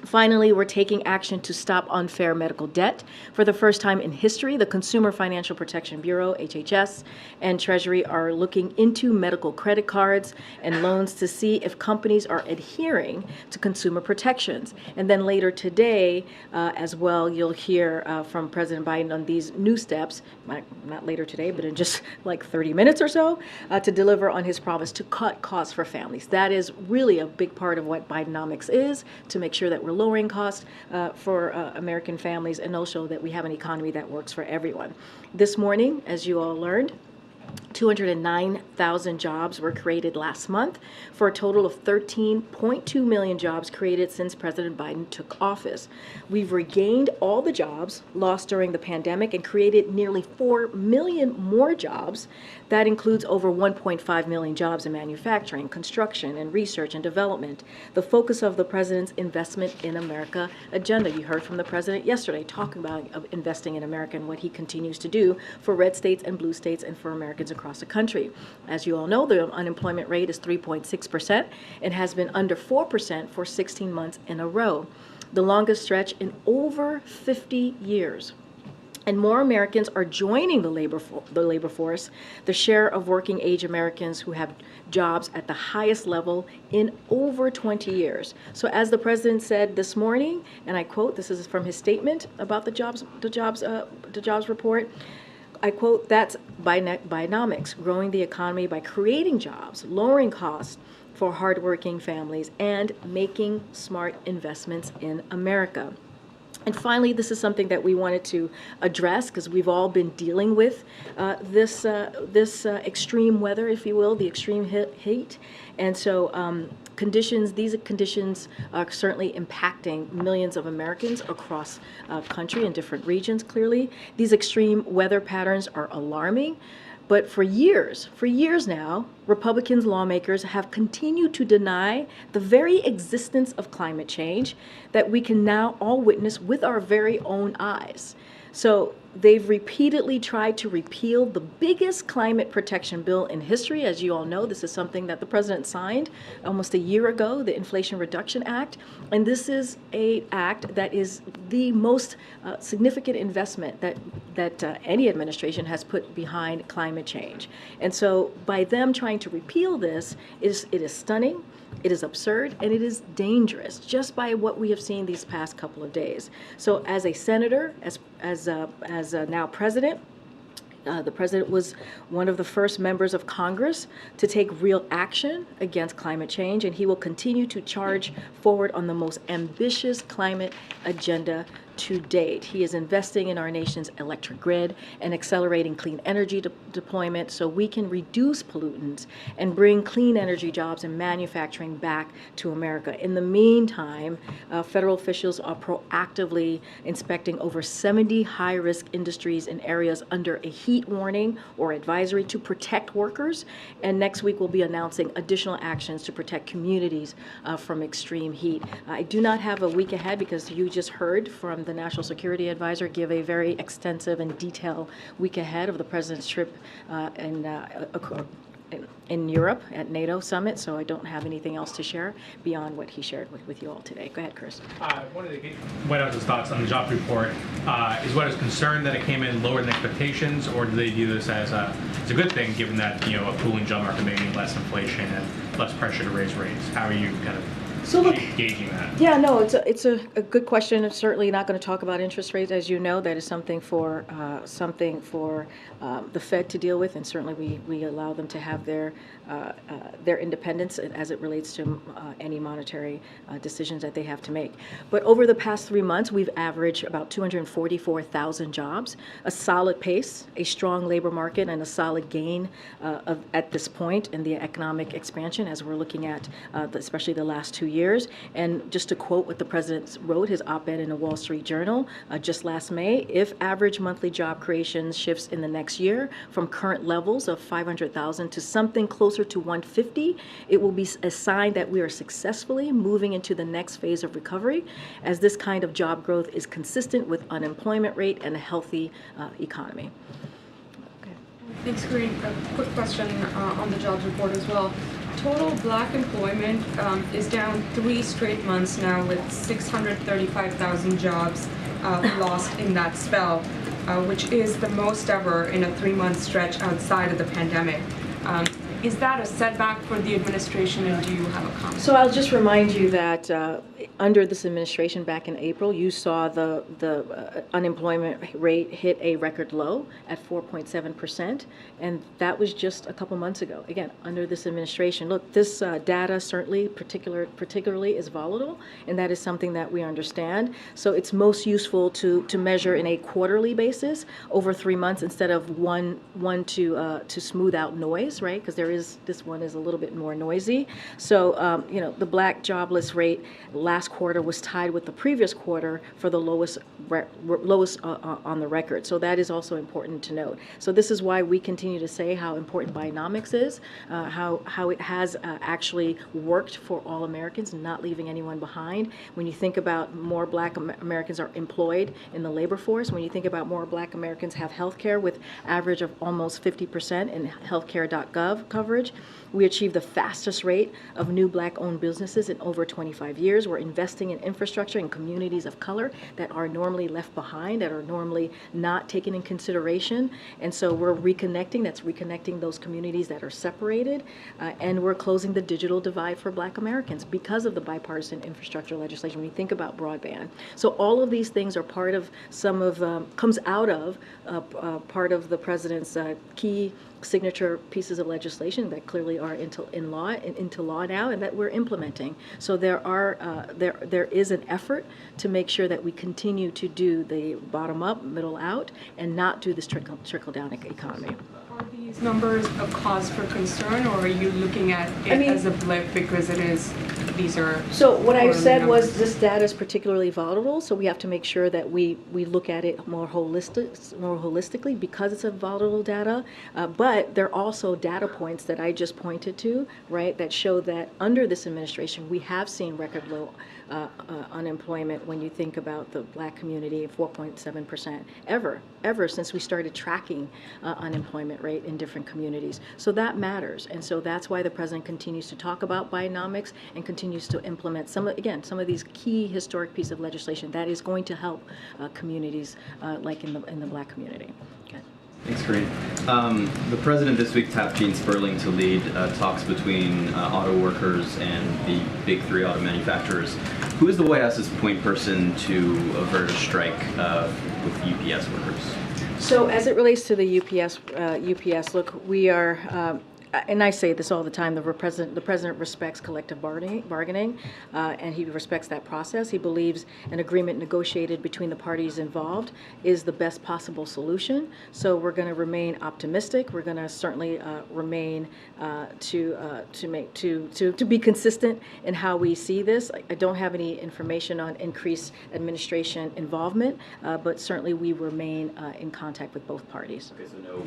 Finally, we're taking action to stop unfair medical debt. For the first time in history, the Consumer Financial Protection Bureau, HHS, and Treasury are looking into medical credit cards and loans to see if companies are adhering to consumer protections. And then later today, as well, you'll hear from President Biden on these new steps, not later today, but in just like 30 minutes or so, to deliver on his promise to cut costs for families. That is really a big part of what Bidenomics is, to make sure that we're lowering costs for American families and also that we have an economy that works for everyone. This morning, as you all learned, 209,000 jobs were created last month for a total of 13.2 million jobs created since President Biden took office. We've regained all the jobs lost during the pandemic and created nearly 4 million more jobs. That includes over 1.5 million jobs in manufacturing, construction, and research and development. The focus of the president's Investment in America agenda. You heard from the president yesterday talking about investing in America and what he continues to do for red states and blue states and for Americans across the country. As you all know, the unemployment rate is 3.6% and has been under 4% for 16 months in a row, the longest stretch in over 50 years. And more Americans are joining the labor force, the share of working age Americans who have jobs at the highest level in over 20 years. So as the president said this morning, and I quote, this is from his statement about the jobs report, I quote, that's Bidenomics, growing the economy by creating jobs, lowering costs for hardworking families, and making smart investments in America. And finally, this is something that we wanted to address because we've all been dealing with this extreme weather, if you will, the extreme heat. And so these conditions are certainly impacting millions of Americans across country in different regions, clearly. These extreme weather patterns are alarming. But for years now, Republicans lawmakers have continued to deny the very existence of climate change that we can now all witness with our very own eyes. So they've repeatedly tried to repeal the biggest climate protection bill in history. As you all know, this is something that the president signed almost a year ago, the Inflation Reduction Act. And this is an act that is the most significant investment that any administration has put behind climate change. And so by them trying to repeal this, it is stunning. It is absurd, and it is dangerous, just by what we have seen these past couple of days. So as a senator, as now president, the president was one of the first members of Congress to take real action against climate change, and he will continue to charge forward on the most ambitious climate agenda to date. He is investing in our nation's electric grid and accelerating clean energy deployment so we can reduce pollutants and bring clean energy jobs and manufacturing back to America. In the meantime, federal officials are proactively inspecting over 70 high-risk industries in areas under a heat warning or advisory to protect workers. And next week, we'll be announcing additional actions to protect communities from extreme heat. I do not have a week ahead because you just heard from the National Security Advisor give a very extensive and detailed week ahead of the president's trip in Europe at NATO summit, so I don't have anything else to share beyond what he shared with you all today. Go ahead, Chris. One of the White House's thoughts on the jobs report is White House concerned that it came in lower than expectations, or do they view this as a good thing, given that a cooling job market may mean less inflation and less pressure to raise rates? How are you kind of gauging that? Yeah, no, it's a good question. It's certainly not going to talk about interest rates, as you know. That is something for the Fed to deal with, and certainly we allow them to have their independence as it relates to any monetary decisions that they have to make. But over the past 3 months, we've averaged about 244,000 jobs, a solid pace, a strong labor market, and a solid gain at this point in the economic expansion as we're looking at especially the last 2 years. And just to quote what the president wrote, his op-ed in the Wall Street Journal just last May, if average monthly job creation shifts in the next year from current levels of 500,000 to something closer to 150, it will be a sign that we are successfully moving into the next phase of recovery, as this kind of job growth is consistent with unemployment rate and a healthy economy. Thanks, Karine. A quick question on the jobs report as well. Total black employment is down 3 straight months now, with 635,000 jobs lost in that spell, which is the most ever in a 3-month stretch outside of the pandemic. Is that a setback for the administration, and do you have a comment? So I'll just remind you that under this administration back in April, you saw the unemployment rate hit a record low at 4.7%, and that was just a couple months ago. Again, under this administration. Look, this data certainly particularly is volatile, and that is something that we understand. So it's most useful to measure in a quarterly basis over 3 months instead of one to smooth out noise, right? Because this one is a little bit more noisy. So the black jobless rate last quarter was tied with the previous quarter for the lowest on the record. So that is also important to note. So this is why we continue to say how important Bidenomics is, how it has actually worked for all Americans, not leaving anyone behind. When you think about more black Americans are employed in the labor force, when you think about more black Americans have health care with average of almost 50% in healthcare.gov coverage, we achieved the fastest rate of new black-owned businesses in over 25 years. We're investing in infrastructure in communities of color that are normally left behind, that are normally not taken in consideration. And so we're reconnecting those communities that are separated, and we're closing the digital divide for black Americans because of the bipartisan infrastructure legislation. When you think about broadband. So all of these things are part of comes out of part of the president's key signature pieces of legislation that clearly are into law now, and that we're implementing. So there is an effort to make sure that we continue to do the bottom up, middle out, and not do this trickle down economy. Are these numbers a cause for concern, or are you looking at it as a blip because these are? So what I said was this data is particularly volatile, so we have to make sure that we look at it more holistically because it's a volatile data. But there are also data points that I just pointed to, right, that show that under this administration we have seen record low unemployment when you think about the black community, 4.7% ever since we started tracking unemployment rate in different communities. So that matters, and so that's why the president continues to talk about Bidenomics and continues to implement some of these key historic pieces of legislation that is going to help communities like in the black community. Okay. Thanks, Karine. The president this week tapped Gene Sperling to lead talks between auto workers and the big three auto manufacturers. Who is the White House's point person to avert a strike with UPS workers? So as it relates to the UPS, look, we are, and I say this all the time, the president respects collective bargaining, and he respects that process. He believes an agreement negotiated between the parties involved is the best possible solution. So we're going to remain optimistic. We're going to certainly remain to be consistent in how we see this. I don't have any information on increased administration involvement, but certainly we remain in contact with both parties. Okay, so no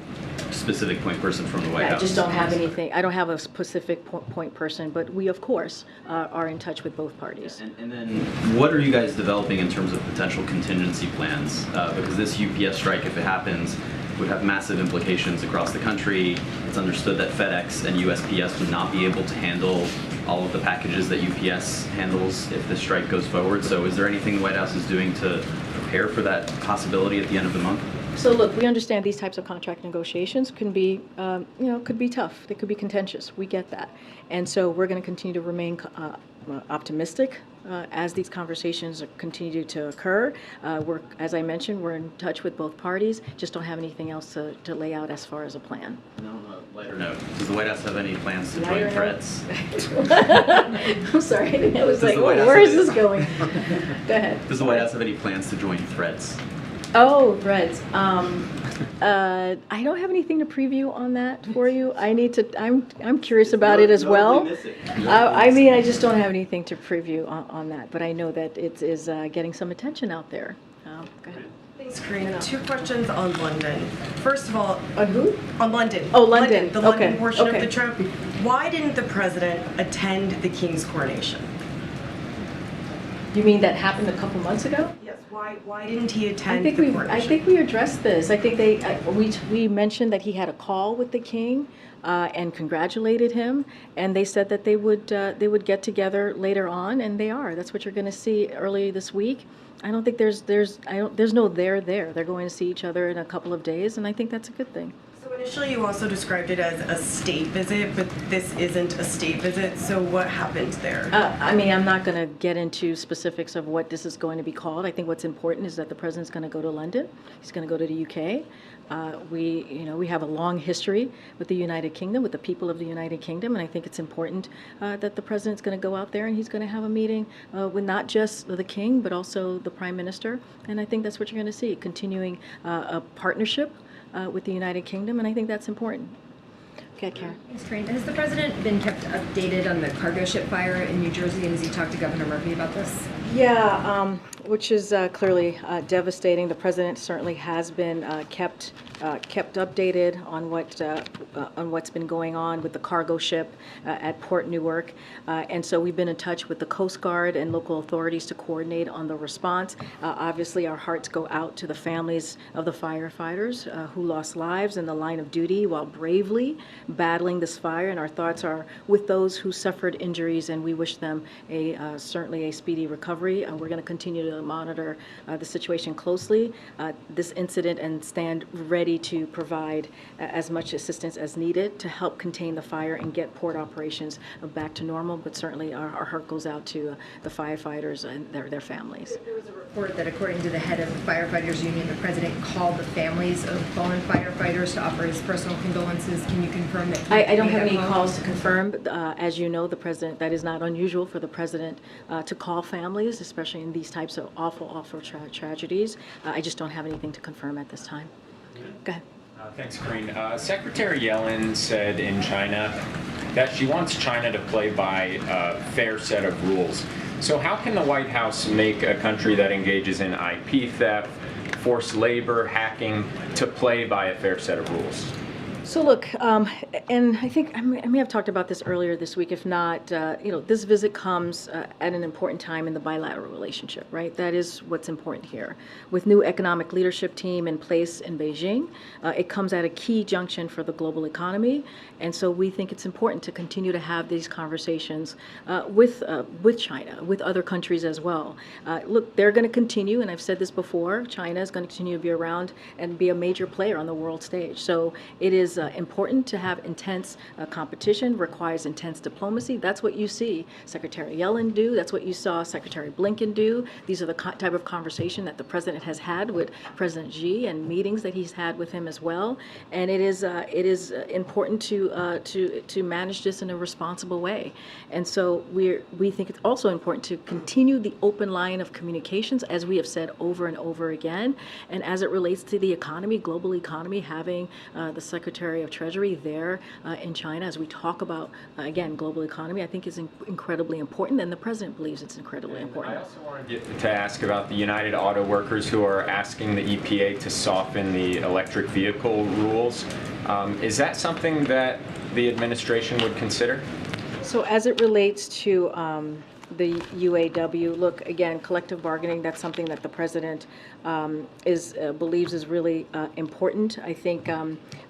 specific point person from the White House. I just don't have anything. I don't have a specific point person, but we, of course, are in touch with both parties. And then what are you guys developing in terms of potential contingency plans? Because this UPS strike, if it happens, would have massive implications across the country. It's understood that FedEx and USPS would not be able to handle all of the packages that UPS handles if the strike goes forward. So is there anything the White House is doing to prepare for that possibility at the end of the month? So look, we understand these types of contract negotiations can be, could be tough. They could be contentious. We get that. And so we're going to continue to remain optimistic as these conversations continue to occur. As I mentioned, we're in touch with both parties. Just don't have anything else to lay out as far as a plan. No, lighter note. Does the White House have any plans to join Threads? I'm sorry. I was like, where is this going? Go ahead. Does the White House have any plans to join Threads? Oh, Threads. I don't have anything to preview on that for you. I'm curious about it as well. I just don't have anything to preview on that, but I know that it is getting some attention out there. Go ahead. Thanks, Karine. 2 questions on London. First of all, on who? On London. Oh, London. The London portion of the trip. Why didn't the president attend the King's coronation? You mean that happened a couple months ago? Yes. Why didn't he attend the coronation? I think we addressed this. I think we mentioned that he had a call with the king and congratulated him, and they said that they would get together later on, and they are. That's what you're going to see early this week. I don't think there's no there. They're going to see each other in a couple of days, and I think that's a good thing. So initially you also described it as a state visit, but this isn't a state visit, so what happened there? I'm not going to get into specifics of what this is going to be called. I think what's important is that the president's going to go to London. He's going to go to the UK. We have a long history with the United Kingdom, with the people of the United Kingdom, and I think it's important that the president's going to go out there and he's going to have a meeting with not just the king, but also the prime minister. And I think that's what you're going to see, continuing a partnership with the United Kingdom, and I think that's important. Okay, Karen. Thanks, Karine. Has the president been kept updated on the cargo ship fire in New Jersey, and has he talked to Governor Murphy about this? Yeah, which is clearly devastating. The president certainly has been kept updated on what's been going on with the cargo ship at Port Newark, and so we've been in touch with the Coast Guard and local authorities to coordinate on the response. Obviously, our hearts go out to the families of the firefighters who lost lives in the line of duty while bravely battling this fire, and our thoughts are with those who suffered injuries, and we wish them certainly a speedy recovery. We're going to continue to monitor the situation closely, this incident, and stand ready to provide as much assistance as needed to help contain the fire and get port operations back to normal. But certainly our heart goes out to the firefighters and their families. There was a report that according to the head of the Firefighters Union, the president called the families of fallen firefighters to offer his personal condolences. Can you confirm that? I don't have any calls to confirm. As you know, the president, that is not unusual for the president to call families, especially in these types of awful tragedies. I just don't have anything to confirm at this time. Go ahead. Thanks, Karine. Secretary Yellen said in China that she wants China to play by a fair set of rules. So how can the White House make a country that engages in IP theft, forced labor, hacking, to play by a fair set of rules? So look, and I think I may have talked about this earlier this week. If not, this visit comes at an important time in the bilateral relationship, right? That is what's important here. With new economic leadership team in place in Beijing, it comes at a key junction for the global economy, and so we think it's important to continue to have these conversations with China, with other countries as well. Look, they're going to continue, and I've said this before. China is going to continue to be around and be a major player on the world stage. So it is important to have intense competition, requires intense diplomacy. That's what you see Secretary Yellen do. That's what you saw Secretary Blinken do. These are the type of conversation that the president has had with President Xi and meetings that he's had with him as well. And it is important to manage this in a responsible way. And so we think it's also important to continue the open line of communications, as we have said over and over again. And as it relates to the economy, global economy, having the Secretary of Treasury there in China as we talk about, again, global economy, I think is incredibly important, and the president believes it's incredibly important. I also wanted to ask about the United Auto Workers who are asking the EPA to soften the electric vehicle rules. Is that something that the administration would consider? So as it relates to the UAW, look, again, collective bargaining, that's something that the president believes is really important. I think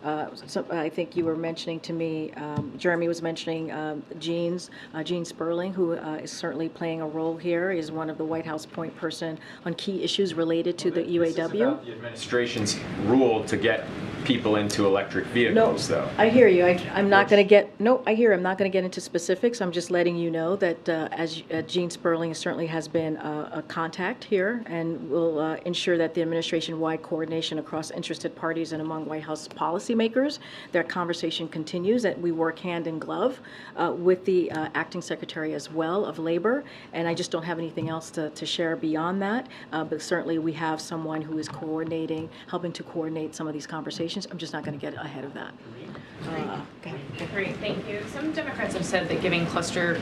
I think you were mentioning to me, Jeremy was mentioning Gene Sperling, who is certainly playing a role here, is one of the White House point person on key issues related to the UAW. This is about the administration's rule to get people into electric vehicles, though. I hear you. I'm not going to get, I'm not going to get into specifics. I'm just letting you know that as Gene Sperling certainly has been a contact here and will ensure that the administration-wide coordination across interested parties and among White House policymakers, that conversation continues, that we work hand in glove with the acting secretary as well of labor. And I just don't have anything else to share beyond that. But certainly we have someone who is coordinating, helping to coordinate some of these conversations. I'm just not going to get ahead of that. Great, thank you. Some Democrats have said that giving cluster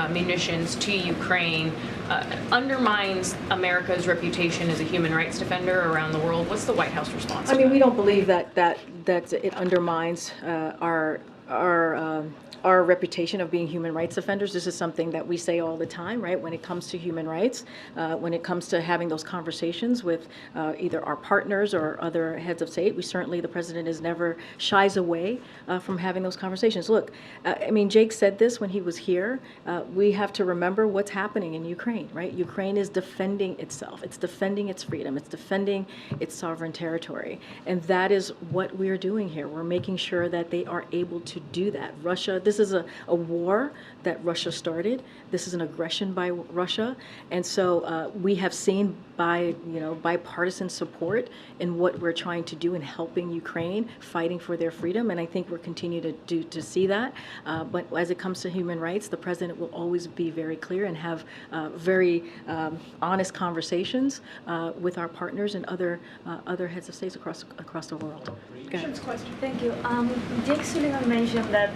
munitions to Ukraine undermines America's reputation as a human rights defender around the world. What's the White House response? I mean, we don't believe that it undermines our reputation of being human rights defenders. This is something that we say all the time, right? When it comes to human rights, when it comes to having those conversations with either our partners or other heads of state, the president is never shies away from having those conversations. Look, I mean, Jake said this when he was here. We have to remember what's happening in Ukraine, right? Ukraine is defending itself. It's defending its freedom. It's defending its sovereign territory. And that is what we're doing here. We're making sure that they are able to do that. This is a war that Russia started. This is an aggression by Russia. And so we have seen bipartisan support in what we're trying to do in helping Ukraine, fighting for their freedom. And I think we're continuing to see that. But as it comes to human rights, the president will always be very clear and have very honest conversations with our partners and other heads of states across the world. Thank you. Jake Sullivan mentioned that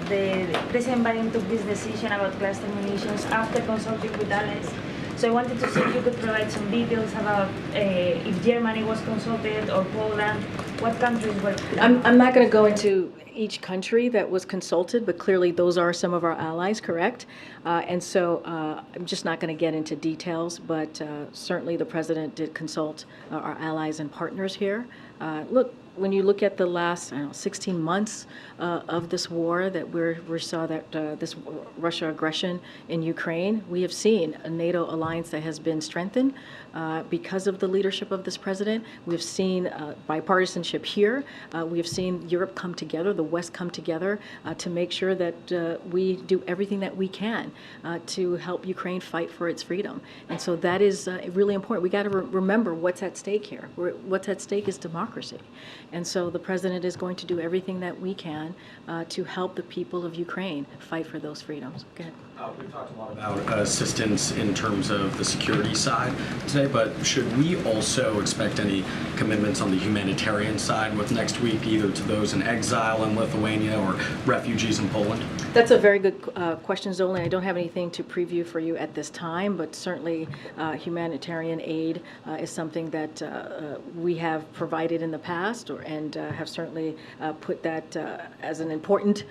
President Biden took this decision about cluster munitions after consulting with allies. So I wanted to see if you could provide some details about if Germany was consulted or Poland, what countries were. I'm not going to go into each country that was consulted, but clearly those are some of our allies, correct? And so I'm just not going to get into details, but certainly the president did consult our allies and partners here. Look, when you look at the last 16 months of this war that we saw that this Russia aggression in Ukraine, we have seen a NATO alliance that has been strengthened because of the leadership of this president. We've seen bipartisanship here. We have seen Europe come together, the West come together to make sure that we do everything that we can to help Ukraine fight for its freedom. And so that is really important. We got to remember what's at stake here. What's at stake is democracy. And so the president is going to do everything that we can to help the people of Ukraine fight for those freedoms. Go ahead. We've talked a lot about assistance in terms of the security side today, but should we also expect any commitments on the humanitarian side with next week, either to those in exile in Lithuania or refugees in Poland? That's a very good question, Zolan. I don't have anything to preview for you at this time, but certainly humanitarian aid is something that we have provided in the past, and have certainly put that as an important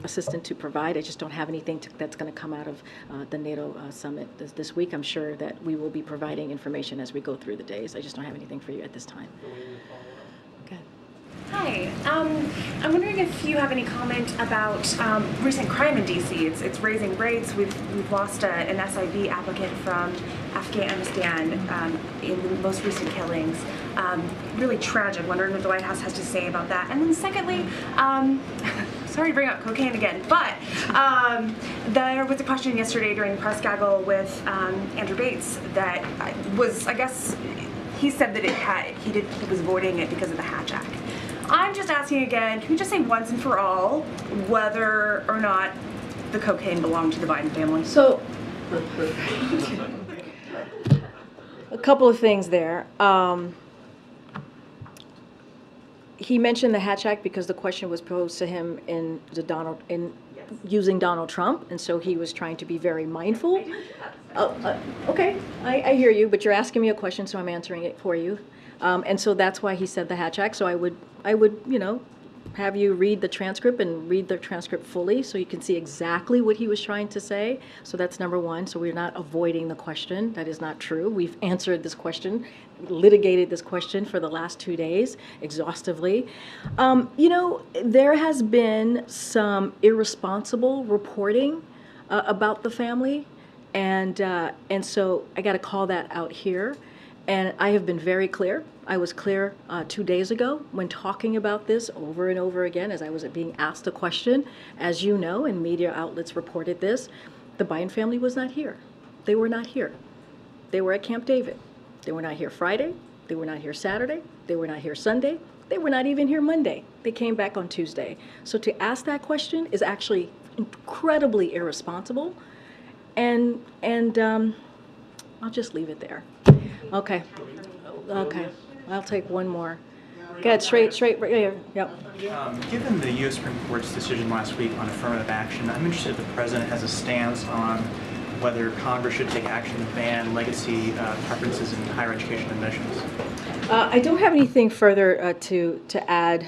assistant to provide. I just don't have anything that's going to come out of the NATO summit this week. I'm sure that we will be providing information as we go through the days. I just don't have anything for you at this time. Okay. Hi. I'm wondering if you have any comment about recent crime in DC. It's raising rates. We've lost an SIV applicant from Afghanistan in the most recent killings. Really tragic. Wondering what the White House has to say about that. And then secondly, sorry to bring up cocaine again, but there was a question yesterday during the press gaggle with Andrew Bates that was, I guess, he said that he was avoiding it because of the Hatch Act. I'm just asking again, can you just say once and for all whether or not the cocaine belonged to the Biden family? So, a couple of things there. He mentioned the Hatch Act because the question was posed to him using Donald Trump, and so he was trying to be very mindful. Okay, I hear you, but you're asking me a question, so I'm answering it for you. And so that's why he said the Hatch Act. So I would, have you read the transcript and read the transcript fully so you can see exactly what he was trying to say. So that's number one. So we're not avoiding the question. That is not true. We've answered this question, litigated this question for the last 2 days exhaustively. There has been some irresponsible reporting about the family. And so I got to call that out here. And I have been very clear. I was clear 2 days ago when talking about this over and over again as I was being asked a question. As you know, and media outlets reported this, the Biden family was not here. They were not here. They were at Camp David. They were not here Friday. They were not here Saturday. They were not here Sunday. They were not even here Monday. They came back on Tuesday. So to ask that question is actually incredibly irresponsible. And I'll just leave it there. Okay. I'll take one more. Go ahead, straight right here. Yep. Given the U.S. Supreme Court's decision last week on affirmative action, I'm interested if the President has a stance on whether Congress should take action to ban legacy preferences in higher education admissions. I don't have anything further to add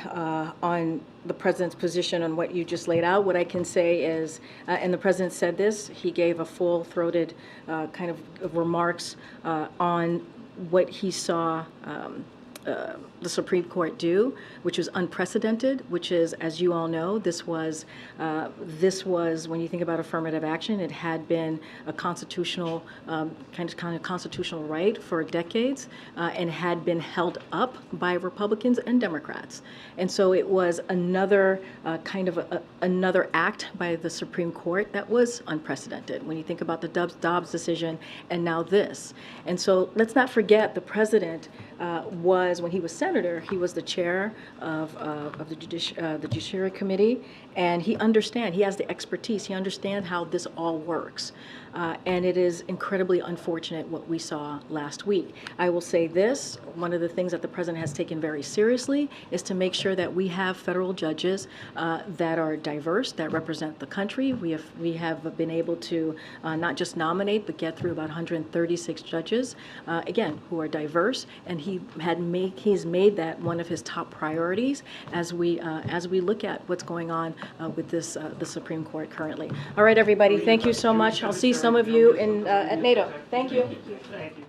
on the President's position on what you just laid out. What I can say is, and the President said this, he gave a full-throated kind of remarks on what he saw the Supreme Court do, which was unprecedented, which is, as you all know, this was when you think about affirmative action, it had been a constitutional kind of constitutional right for decades, and had been held up by Republicans and Democrats, and so it was another another act by the Supreme Court that was unprecedented when you think about the Dobbs decision and now this, and so let's not forget the President was, when he was senator, he was the chair of the Judiciary Committee, and he has the expertise, he understands how this all works. And it is incredibly unfortunate what we saw last week. I will say this, one of the things that the President has taken very seriously is to make sure that we have federal judges that are diverse, that represent the country. We have been able to not just nominate, but get through about 136 judges, again, who are diverse, and he's made that one of his top priorities as we look at what's going on with the Supreme Court currently. All right, everybody, thank you so much. I'll see some of you at NATO. Thank you. Thank you.